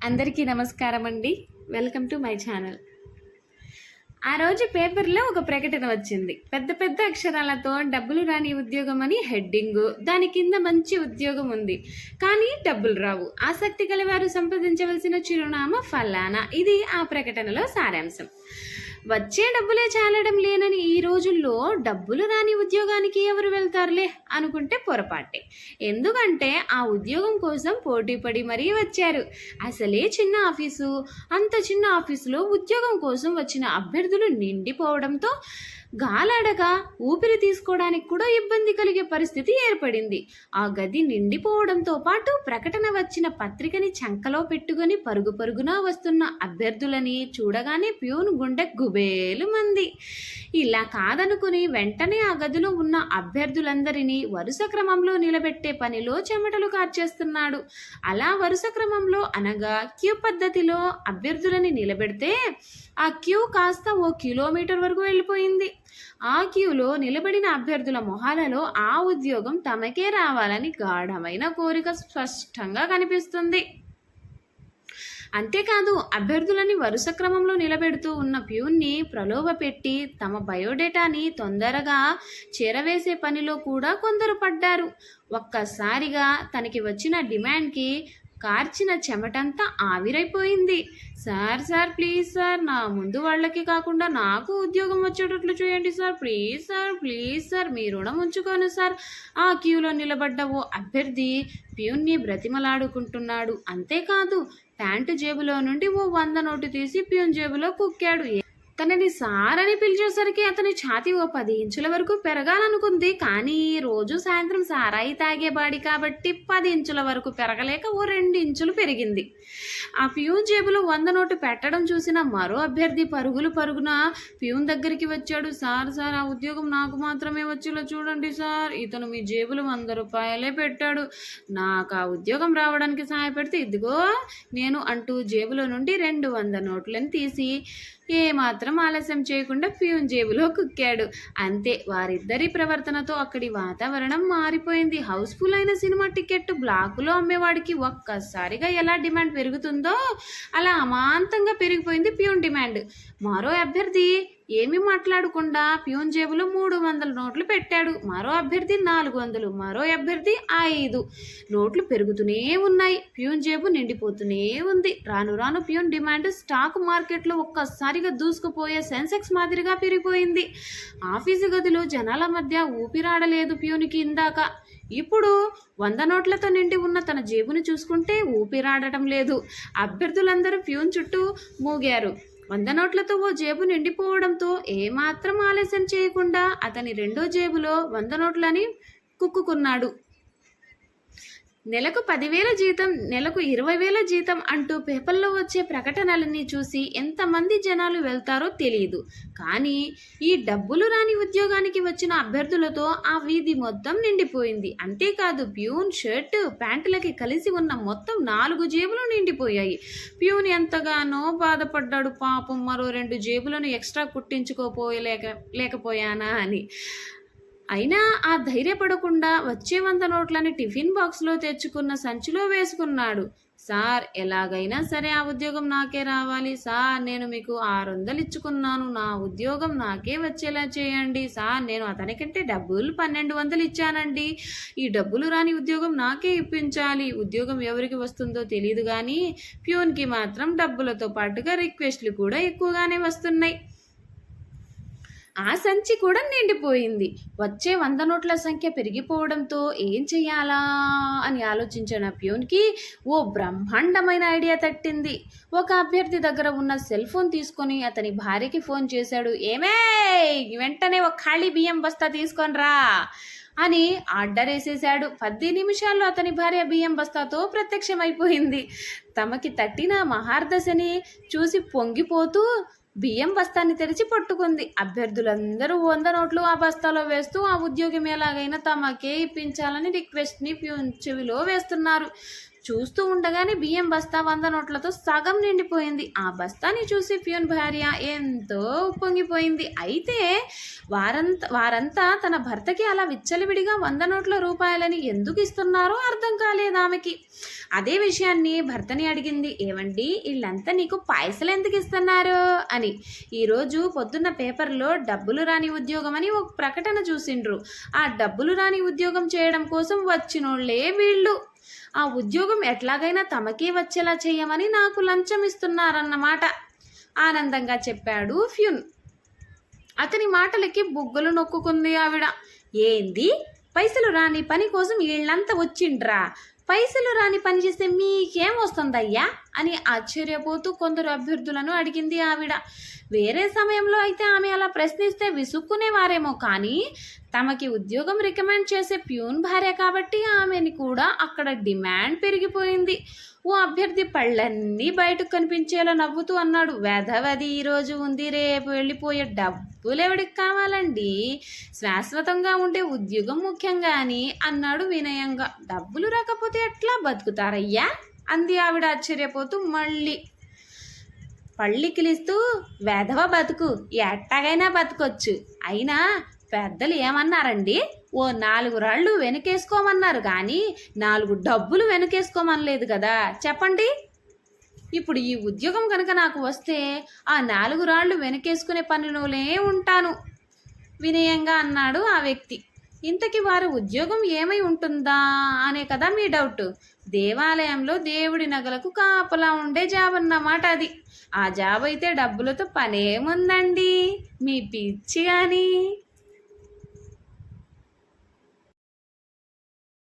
అందరికీ నమస్కారం అండి. Welcome to my channel. ఆ రోజు పేపర్లో ఒక ప్రకటన వచ్చింది. పెద్ద పెద్ద అక్షరాలతో డబ్బులు రాని ఉద్యోగం అని హెడ్డింగు. దాని కింద మంచి ఉద్యోగం ఉంది, కానీ డబ్బులు రావు. ఆసక్తి గలవారు సంప్రదించవలసిన చిరునామా ఫలానా. ఇది ఆ ప్రకటనలో సారాంశం. వచ్చే డబ్బులే చాలడం లేనని ఈ రోజుల్లో డబ్బులు రాని ఉద్యోగానికి ఎవరు వెళ్తారులే అనుకుంటే పొరపాటే. ఎందుకంటే ఆ ఉద్యోగం కోసం పోటీ పడి మరీ వచ్చారు. అసలే చిన్న ఆఫీసు, అంత చిన్న ఆఫీసులో ఉద్యోగం కోసం వచ్చిన అభ్యర్థులు నిండిపోవడంతో గాలాడగా ఊపిరి తీసుకోవడానికి కూడా ఇబ్బంది కలిగే పరిస్థితి ఏర్పడింది. ఆ గది నిండిపోవడంతో పాటు ప్రకటన వచ్చిన పత్రికని చంకలో పెట్టుకుని పరుగు పరుగున వస్తున్న అభ్యర్థులని చూడగానే ప్యూన్ గుండె గుబేలు మంది. ఇలా కాదనుకుని వెంటనే ఆ గదిలో ఉన్న అభ్యర్థులందరినీ వరుస క్రమంలో నిలబెట్టే పనిలో చెమటలు కార్చేస్తున్నాడు. అలా వరుస క్రమంలో అనగా క్యూ పద్ధతిలో అభ్యర్థులని నిలబెడితే ఆ క్యూ కాస్త 1 కిలోమీటర్ వరకు వెళ్ళిపోయింది. ఆ క్యూలో నిలబడిన అభ్యర్థుల మొహాలలో ఆ ఉద్యోగం తమకే రావాలని గాఢమైన కోరిక స్పష్టంగా కనిపిస్తుంది. అంతేకాదు, అభ్యర్థులని వరుస క్రమంలో నిలబెడుతూ ఉన్న ప్యూన్ని ప్రలోభపెట్టి తమ బయోడేటాని తొందరగా చేరవేసే పనిలో కూడా కొందరు పడ్డారు. ఒక్కసారిగా తనకి వచ్చిన డిమాండ్కి కార్చిన చెమటంతా ఆవిరైపోయింది. సార్ ప్లీజ్ సార్, నా ముందు వాళ్ళకి కాకుండా నాకు ఉద్యోగం వచ్చేటట్లు చేయండి సార్, ప్లీజ్ సార్, మీ రుణం ఉంచుకోను సార్. ఆ క్యూలో నిలబడ్డ ఓ అభ్యర్థి ప్యూన్ని బ్రతిమలాడుకుంటున్నాడు. అంతేకాదు, ప్యాంటు జేబులో నుండి ఓ 100 నోటు తీసి ప్యూన్ జేబులో కుక్కాడు. తనని సార్ అని పిలిచేసరికి అతని ఛాతీ ఓ 10 ఇంచుల వరకు పెరగాలనుకుంది. కానీ రోజు సాయంత్రం సారాయి తాగేబాడి కాబట్టి 10 ఇంచుల వరకు పెరగలేక ఓ 2 ఇంచులు పెరిగింది. ఆ ప్యూన్ జేబులో 100 నోటు పెట్టడం చూసిన మరో అభ్యర్థి పరుగున ప్యూన్ దగ్గరికి వచ్చాడు. సార్, ఆ ఉద్యోగం నాకు మాత్రమే వచ్చేలా చూడండి సార్. ఇతను మీ జేబులో 100 రూపాయలే పెట్టాడు. నాకు ఆ ఉద్యోగం రావడానికి సహాయపడితే ఇదిగో నేను అంటూ జేబులో నుండి 200 నోట్లను తీసి ఏమాత్రం ఆలస్యం చేయకుండా ప్యూన్ జేబులో కుక్కాడు. అంతే, వారిద్దరి ప్రవర్తనతో అక్కడి వాతావరణం మారిపోయింది. హౌస్ఫుల్ అయిన సినిమా టికెట్ బ్లాకులో అమ్మేవాడికి ఒక్కసారిగా ఎలా డిమాండ్ పెరుగుతుందో అలా అమాంతంగా పెరిగిపోయింది ప్యూన్ డిమాండ్. మరో అభ్యర్థి ఏమీ మాట్లాడకుండా ప్యూన్ జేబులో 300 నోట్లు పెట్టాడు. మరో అభ్యర్థి 400, మరో అభ్యర్థి 5. నోట్లు పెరుగుతూనే ఉన్నాయి. ప్యూన్ జేబు నిండిపోతూనే ఉంది. రాను ప్యూన్ డిమాండ్ స్టాక్ మార్కెట్లో ఒక్కసారిగా దూసుకుపోయే సెన్సెక్స్ మాదిరిగా పెరిగిపోయింది. ఆఫీసు గదిలో జనాల మధ్య ఊపిరాడలేదు ప్యూన్కి ఇందాక. ఇప్పుడు 100 నోట్లతో నిండి ఉన్న తన జేబును చూసుకుంటే ఊపిరాడటం లేదు. అభ్యర్థులందరూ ప్యూన్ చుట్టూ మూగారు. 100 నోట్లతో ఓ జేబు నిండిపోవడంతో ఏమాత్రం ఆలస్యం చేయకుండా అతని రెండో జేబులో 100 నోట్లని కుక్కుకున్నాడు. నెలకు 10,000 జీతం, నెలకు 20,000 జీతం అంటూ పేపర్లో వచ్చే ప్రకటనలన్నీ చూసి ఎంతమంది జనాలు వెళ్తారో తెలియదు. కానీ ఈ డబ్బులు రాని ఉద్యోగానికి వచ్చిన అభ్యర్థులతో ఆ వీధి మొత్తం నిండిపోయింది. అంతేకాదు, ప్యూన్ షర్టు ప్యాంటులకి కలిసి ఉన్న మొత్తం 4 జేబులు నిండిపోయాయి. ప్యూన్ ఎంతగానో బాధపడ్డాడు. పాపం, మరో 2 జేబులను ఎక్స్ట్రా కుట్టించుకోలేకపోయానా అని. అయినా ఆ ధైర్యపడకుండా వచ్చే 100 నోట్లని టిఫిన్ బాక్స్లో తెచ్చుకున్న సంచిలో వేసుకున్నాడు. సార్, ఎలాగైనా సరే ఆ ఉద్యోగం నాకే రావాలి సార్. నేను మీకు 600 ఇచ్చుకున్నాను. నా ఉద్యోగం నాకే వచ్చేలా చేయండి సార్. నేను అతనికంటే డబ్బులు 1200 ఇచ్చానండి. ఈ డబ్బులు రాని ఉద్యోగం నాకే ఇప్పించాలి. ఉద్యోగం ఎవరికి వస్తుందో తెలియదు, కానీ ప్యూన్కి మాత్రం డబ్బులతో పాటుగా రిక్వెస్ట్లు కూడా ఎక్కువగానే వస్తున్నాయి. ఆ సంచి కూడా నిండిపోయింది. వచ్చే 100 నోట్ల సంఖ్య పెరిగిపోవడంతో ఏం చెయ్యాలా అని ఆలోచించిన ప్యూన్కి ఓ బ్రహ్మాండమైన ఐడియా తట్టింది. ఒక అభ్యర్థి దగ్గర ఉన్న సెల్ ఫోన్ తీసుకొని అతని భార్యకి ఫోన్ చేశాడు. ఏమే, వెంటనే ఒక ఖాళీ బియ్యం బస్తా తీసుకొని రా అని ఆర్డర్ వేసేశాడు. 10 నిమిషాల్లో అతని భార్య బియ్యం బస్తాతో ప్రత్యక్షమైపోయింది. తమకి తట్టిన మహార్దశని చూసి పొంగిపోతూ బియ్యం బస్తాన్ని తెరిచి పట్టుకుంది. అభ్యర్థులందరూ 100 నోట్లు ఆ బస్తాలో వేస్తూ ఆ ఉద్యోగం ఎలాగైనా తమకే ఇప్పించాలని రిక్వెస్ట్ని ప్యూన్ చెవిలో వేస్తున్నారు. చూస్తూ ఉండగానే బియ్యం బస్తా 100 నోట్లతో సగం నిండిపోయింది. ఆ బస్తాని చూసి ప్యూన్ భార్య ఎంతో ఉప్పొంగిపోయింది. అయితే వారంతా తన భర్తకి అలా విచ్చలవిడిగా 100 నోట్ల రూపాయలని ఎందుకు ఇస్తున్నారో అర్థం కాలేదు ఆమెకి. అదే విషయాన్ని భర్తని అడిగింది, ఏమండి వీళ్ళంతా నీకు పైసలు ఎందుకు ఇస్తున్నారు అని. ఈరోజు పొద్దున్న పేపర్లో డబ్బులు రాని ఉద్యోగం అని ఒక ప్రకటన చూసిండ్రు. ఆ డబ్బులు రాని ఉద్యోగం చేయడం కోసం వచ్చినోళ్లే వీళ్ళు. ఆ ఉద్యోగం ఎట్లాగైనా తమకే వచ్చేలా చేయమని నాకు లంచం ఇస్తున్నారన్నమాట ఆనందంగా చెప్పాడు ఫ్యూన్. అతని మాటలకి బుగ్గలు నొక్కుకుంది ఆవిడ. ఏంది పైసలు రాని పని కోసం వీళ్ళంతా వచ్చిండ్రా? పైసలు రాని పని చేస్తే మీకేం వస్తుందయ్యా అని ఆశ్చర్యపోతూ కొందరు అభ్యర్థులను అడిగింది ఆవిడ. వేరే సమయంలో అయితే ఆమె అలా ప్రశ్నిస్తే విసుక్కునేవారేమో, కానీ తమకి ఉద్యోగం రికమెండ్ చేసే ప్యూన్ భార్య కాబట్టి ఆమెని కూడా అక్కడ డిమాండ్ పెరిగిపోయింది. ఓ అభ్యర్థి పళ్ళన్నీ బయటకు కనిపించేలా నవ్వుతూ అన్నాడు, వెధవది ఈరోజు ఉంది, రేపు వెళ్ళిపోయే డబ్బులు ఎవడికి కావాలండి? శాశ్వతంగా ఉండే ఉద్యోగం ముఖ్యంగా అని అన్నాడు వినయంగా. డబ్బులు రాకపోతే ఎట్లా బతుకుతారయ్యా అంది ఆవిడ ఆశ్చర్యపోతూ. మళ్ళీ పళ్ళికిలిస్తూ, వెధవ బతుకు, ఎట్టాగైనా బతుకొచ్చు. అయినా పెద్దలు ఏమన్నారండి? ఓ 4 రాళ్ళు వెనకేసుకోమన్నారు, కానీ 4 డబ్బులు వెనకేసుకోమనలేదు కదా, చెప్పండి. ఇప్పుడు ఈ ఉద్యోగం కనుక నాకు వస్తే ఆ 4 రాళ్ళు వెనకేసుకునే పనిలోనే ఉంటాను వినయంగా అన్నాడు ఆ వ్యక్తి. ఇంతకీ వారి ఉద్యోగం ఏమై ఉంటుందా అనే కదా మీ డౌట్. దేవాలయంలో దేవుడి నగలకు కాపలా ఉండే జాబ్ అన్నమాట అది. ఆ జాబ్ అయితే డబ్బులతో పనేముందండి, మీ పిచ్చి కానీ.